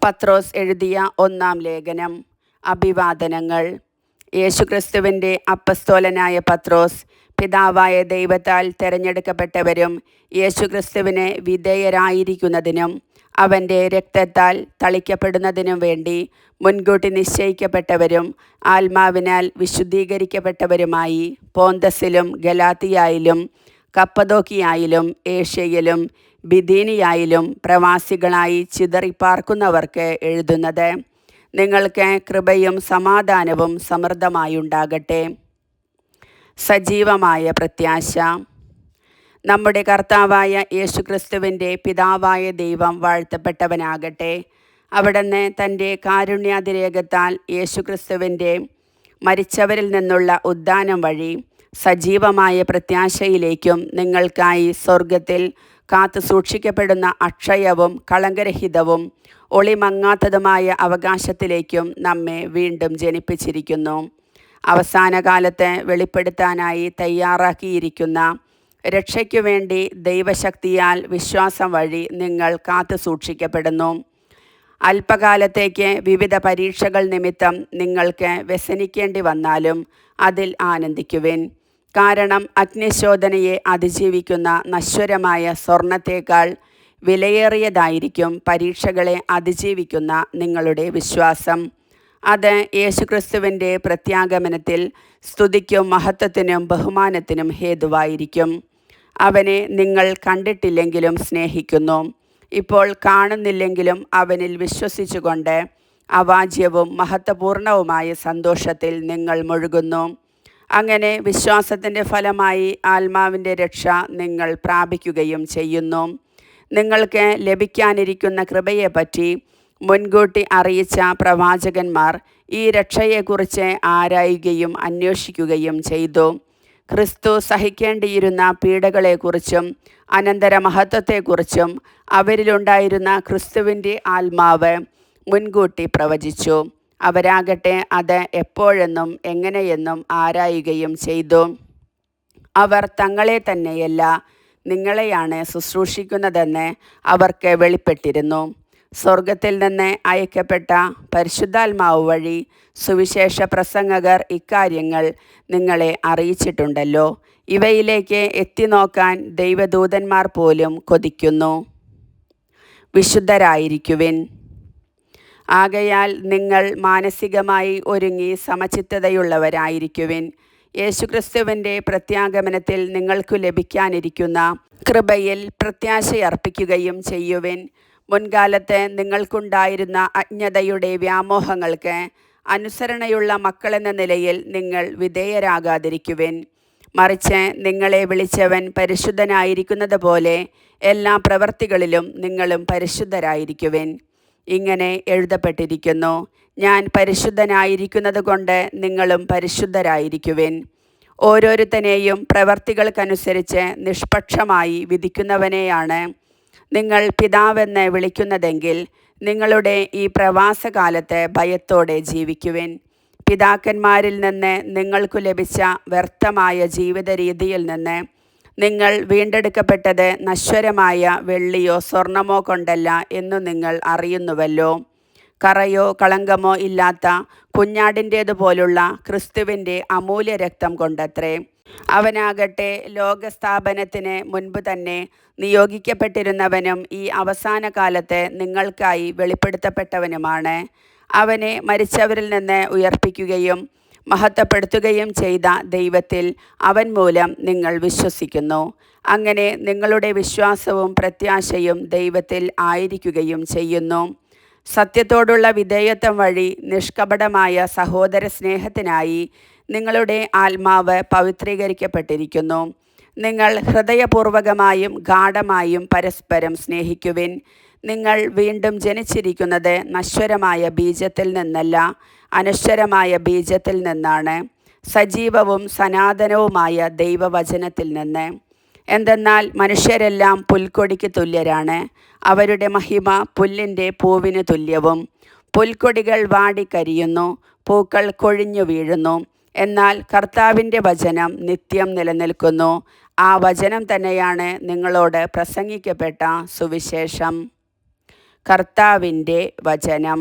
പത്രോസ് എഴുതിയ ഒന്നാം ലേഖനം. അഭിവാദനങ്ങൾ. യേശുക്രിസ്തുവിൻ്റെ അപ്പസ്തോലനായ പത്രോസ്, പിതാവായ ദൈവത്താൽ തിരഞ്ഞെടുക്കപ്പെട്ടവരും യേശുക്രിസ്തുവിന് വിധേയരായിരിക്കുന്നതിനും അവൻ്റെ രക്തത്താൽ തളിക്കപ്പെടുന്നതിനും വേണ്ടി മുൻകൂട്ടി നിശ്ചയിക്കപ്പെട്ടവരും ആത്മാവിനാൽ വിശുദ്ധീകരിക്കപ്പെട്ടവരുമായി പോന്തസിലും ഗലാത്തിയായിലും കപ്പദോക്കിയായിലും ഏഷ്യയിലും ബിഥീനിയായിലും പ്രവാസികളായി ചിതറിപ്പാർക്കുന്നവർക്ക് എഴുതുന്നത്, നിങ്ങൾക്ക് കൃപയും സമാധാനവും സമൃദ്ധമായുണ്ടാകട്ടെ. സജീവമായ പ്രത്യാശ. നമ്മുടെ കർത്താവായ യേശുക്രിസ്തുവിൻ്റെ പിതാവായ ദൈവം വാഴ്ത്തപ്പെട്ടവനാകട്ടെ. അവിടുന്ന് തൻ്റെ കാരുണ്യാതിരേകത്താൽ യേശുക്രിസ്തുവിൻ്റെ മരിച്ചവരിൽ നിന്നുള്ള ഉദ്ധാനം വഴി സജീവമായ പ്രത്യാശയിലേക്കും നിങ്ങൾക്കായി സ്വർഗത്തിൽ കാത്തു സൂക്ഷിക്കപ്പെടുന്ന അക്ഷയവും കളങ്കരഹിതവും ഒളിമങ്ങാത്തതുമായ അവകാശത്തിലേക്കും നമ്മെ വീണ്ടും ജനിപ്പിച്ചിരിക്കുന്നു. അവസാന കാലത്ത് വെളിപ്പെടുത്താനായി തയ്യാറാക്കിയിരിക്കുന്ന രക്ഷയ്ക്കു വേണ്ടി ദൈവശക്തിയാൽ വിശ്വാസം വഴി നിങ്ങൾ കാത്തു സൂക്ഷിക്കപ്പെടുന്നു. അല്പകാലത്തേക്ക് വിവിധ പരീക്ഷകൾ നിമിത്തം നിങ്ങൾക്ക് വ്യസനിക്കേണ്ടി വന്നാലും അതിൽ ആനന്ദിക്കുവിൻ. കാരണം അഗ്നിശോധനയെ അതിജീവിക്കുന്ന നശ്വരമായ സ്വർണത്തേക്കാൾ വിലയേറിയതായിരിക്കും പരീക്ഷകളെ അതിജീവിക്കുന്ന നിങ്ങളുടെ വിശ്വാസം. അത് യേശുക്രിസ്തുവിൻ്റെ പ്രത്യാഗമനത്തിൽ സ്തുതിക്കും മഹത്വത്തിനും ബഹുമാനത്തിനും ഹേതുവായിരിക്കും. അവനെ നിങ്ങൾ കണ്ടിട്ടില്ലെങ്കിലും സ്നേഹിക്കുന്നു. ഇപ്പോൾ കാണുന്നില്ലെങ്കിലും അവനിൽ വിശ്വസിച്ചുകൊണ്ട് അവാച്യവും മഹത്വപൂർണവുമായ സന്തോഷത്തിൽ നിങ്ങൾ മുഴുകുന്നു. അങ്ങനെ വിശ്വാസത്തിൻ്റെ ഫലമായി ആത്മാവിൻ്റെ രക്ഷ നിങ്ങൾ പ്രാപിക്കുകയും ചെയ്യുന്നു. നിങ്ങൾക്ക് ലഭിക്കാനിരിക്കുന്ന കൃപയെപ്പറ്റി മുൻകൂട്ടി അറിയിച്ച പ്രവാചകന്മാർ ഈ രക്ഷയെക്കുറിച്ച് ആരായുകയും അന്വേഷിക്കുകയും ചെയ്തു. ക്രിസ്തു സഹിക്കേണ്ടിയിരുന്ന പീഡകളെക്കുറിച്ചും അനന്തരമഹത്വത്തെക്കുറിച്ചും അവരിലുണ്ടായിരുന്ന ക്രിസ്തുവിൻ്റെ ആത്മാവ് മുൻകൂട്ടി പ്രവചിച്ചു. അവരാകട്ടെ അത് എപ്പോഴെന്നും എങ്ങനെയെന്നും ആരായുകയും ചെയ്തു. അവർ തങ്ങളെ തന്നെയല്ല നിങ്ങളെയാണ് ശുശ്രൂഷിക്കുന്നതെന്ന് അവർക്ക് വെളിപ്പെട്ടിരുന്നു. സ്വർഗത്തിൽ നിന്ന് അയക്കപ്പെട്ട പരിശുദ്ധാത്മാവ് വഴി സുവിശേഷ പ്രസംഗകർ ഇക്കാര്യങ്ങൾ നിങ്ങളെ അറിയിച്ചിട്ടുണ്ടല്ലോ. ഇവയിലേക്ക് എത്തിനോക്കാൻ ദൈവദൂതന്മാർ പോലും കൊതിക്കുന്നു. വിശുദ്ധരായിരിക്കുവിൻ. ആകയാൽ നിങ്ങൾ മാനസികമായി ഒരുങ്ങി സമചിത്തതയുള്ളവരായിരിക്കുവിൻ. യേശുക്രിസ്തുവിൻ്റെ പ്രത്യാഗമനത്തിൽ നിങ്ങൾക്കു ലഭിക്കാനിരിക്കുന്ന കൃപയിൽ പ്രത്യാശയർപ്പിക്കുകയും ചെയ്യുവിൻ. മുൻകാലത്ത് നിങ്ങൾക്കുണ്ടായിരുന്ന അജ്ഞതയുടെ വ്യാമോഹങ്ങൾക്ക് അനുസരണയുള്ള മക്കളെന്ന നിലയിൽ നിങ്ങൾ വിധേയരാകാതിരിക്കുവിൻ. മറിച്ച് നിങ്ങളെ വിളിച്ചവൻ പരിശുദ്ധനായിരിക്കുന്നത് പോലെ എല്ലാ പ്രവൃത്തികളിലും നിങ്ങളും പരിശുദ്ധരായിരിക്കുവിൻ. ഇങ്ങനെ എഴുതപ്പെട്ടിരിക്കുന്നു, ഞാൻ പരിശുദ്ധനായിരിക്കുന്നത് കൊണ്ട് നിങ്ങളും പരിശുദ്ധരായിരിക്കുവിൻ. ഓരോരുത്തനെയും പ്രവർത്തികൾക്കനുസരിച്ച് നിഷ്പക്ഷമായി വിധിക്കുന്നവനെയാണ് നിങ്ങൾ പിതാവെന്ന് വിളിക്കുന്നതെങ്കിൽ നിങ്ങളുടെ ഈ പ്രവാസകാലത്ത് ഭയത്തോടെ ജീവിക്കുവിൻ. പിതാക്കന്മാരിൽ നിന്ന് നിങ്ങൾക്കു ലഭിച്ച വ്യർത്ഥമായ ജീവിത രീതിയിൽ നിന്ന് നിങ്ങൾ വീണ്ടെടുക്കപ്പെട്ടത് നശ്വരമായ വെള്ളിയോ സ്വർണമോ കൊണ്ടല്ല എന്നു നിങ്ങൾ അറിയുന്നുവല്ലോ. കറയോ കളങ്കമോ ഇല്ലാത്ത കുഞ്ഞാടിൻ്റേതുപോലുള്ള ക്രിസ്തുവിൻ്റെ അമൂല്യ രക്തം കൊണ്ടത്രേ. അവനാകട്ടെ ലോകസ്ഥാപനത്തിന് മുൻപ് തന്നെ നിയോഗിക്കപ്പെട്ടിരുന്നവനും ഈ അവസാന കാലത്ത് നിങ്ങൾക്കായി വെളിപ്പെടുത്തപ്പെട്ടവനുമാണ്. അവനെ മരിച്ചവരിൽ നിന്ന് ഉയർപ്പിക്കുകയും മഹത്വപ്പെടുത്തുകയും ചെയ്ത ദൈവത്തിൽ അവൻ മൂലം നിങ്ങൾ വിശ്വസിക്കുന്നു. അങ്ങനെ നിങ്ങളുടെ വിശ്വാസവും പ്രത്യാശയും ദൈവത്തിൽ ആയിരിക്കുകയും ചെയ്യുന്നു. സത്യത്തോടുള്ള വിധേയത്വം വഴി നിഷ്കപടമായ സഹോദര സ്നേഹത്തിനായി നിങ്ങളുടെ ആത്മാവ് പവിത്രീകരിക്കപ്പെട്ടിരിക്കുന്നു. നിങ്ങൾ ഹൃദയപൂർവകമായും ഗാഢമായും പരസ്പരം സ്നേഹിക്കുവിൻ. നിങ്ങൾ വീണ്ടും ജനിച്ചിരിക്കുന്നത് നശ്വരമായ ബീജത്തിൽ നിന്നല്ല, അനശ്വരമായ ബീജത്തിൽ നിന്നാണ്, സജീവവും സനാതനവുമായ ദൈവവചനത്തിൽ നിന്ന്. എന്തെന്നാൽ മനുഷ്യരെല്ലാം പുൽക്കൊടിക്ക് തുല്യരാണ്. അവരുടെ മഹിമ പുല്ലിൻ്റെ പൂവിന് തുല്യവും. പുൽക്കൊടികൾ വാടിക്കരിയുന്നു, പൂക്കൾ കൊഴിഞ്ഞു വീഴുന്നു. എന്നാൽ കർത്താവിൻ്റെ വചനം നിത്യം നിലനിൽക്കുന്നു. ആ വചനം തന്നെയാണ് നിങ്ങളോട് പ്രസംഗിക്കപ്പെട്ട സുവിശേഷം. കർത്താവിൻ്റെ വചനം.